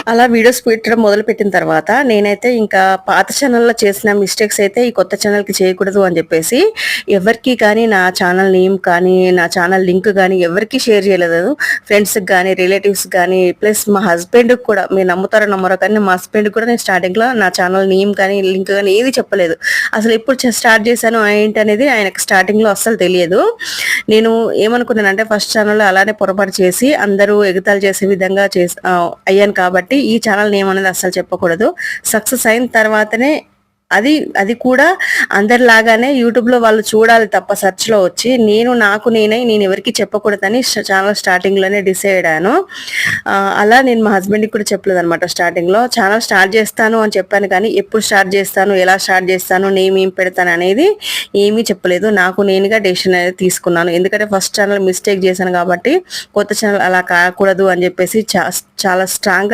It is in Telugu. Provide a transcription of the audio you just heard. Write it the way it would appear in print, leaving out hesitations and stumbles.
అలా వీడియోస్ పెట్టడం మొదలుపెట్టిన తర్వాత నేనైతే ఇంకా పాత ఛానల్‌లో చేసిన మిస్టేక్స్ అయితే ఈ కొత్త ఛానల్‌కి చేయకూడదు అని చెప్పేసి ఎవరికీ కానీ నా ఛానల్ నేమ్ కానీ, నా ఛానల్ లింక్ గానీ ఎవరికీ షేర్ చేయలేదు. ఫ్రెండ్స్‌కి గానీ, రిలేటివ్స్‌కి గానీ, ప్లస్ మా హస్బెండ్‌కి కూడా మీరు నమ్ముతారో నమ్మరో కానీ మా హస్బెండ్‌కి కూడా నేను స్టార్టింగ్‌లో నా ఛానల్ నేమ్ కానీ, లింక్ గానీ ఏది చెప్పలేదు. అసలు ఎప్పుడు స్టార్ట్ చేశాను ఏంటనేది ఆయనకి స్టార్టింగ్‌లో అస్సలు తెలియదు. నేను ఏమనుకున్నానంటే ఫస్ట్ ఛానల్‌లో అలానే పొరపాటు చేసి అందరూ ఎగతాళి చేసే విధంగా అయ్యాను కాబట్టి ఈ ఛానల్ నేమ్ అనేది అస్సలు చెప్పకూడదు. సక్సెస్ అయిన తర్వాతనే అది కూడా అందరిలాగానే యూట్యూబ్‌లో వాళ్ళు చూడాలి తప్ప సెర్చ్‌లో వచ్చి నాకు నేను ఎవరికీ చెప్పకూడదని ఛానల్ స్టార్టింగ్‌లోనే డిసైడ్ అయ్యాను. అలా నేను మా హస్బెండ్‌కి కూడా చెప్పలేదన్నమాట స్టార్టింగ్‌లో. ఛానల్ స్టార్ట్ చేస్తాను అని చెప్పాను కానీ ఎప్పుడు స్టార్ట్ చేస్తాను, ఎలా స్టార్ట్ చేస్తాను, నేమ్ ఏం పెడతాను అనేది ఏమీ చెప్పలేదు. నాకు నేనుగా డెసిషన్ అనేది తీసుకున్నాను. ఎందుకంటే ఫస్ట్ ఛానల్ మిస్టేక్ చేశాను కాబట్టి కొత్త ఛానల్ అలా కాకూడదు అని చెప్పేసి చాలా స్ట్రాంగ్‌గా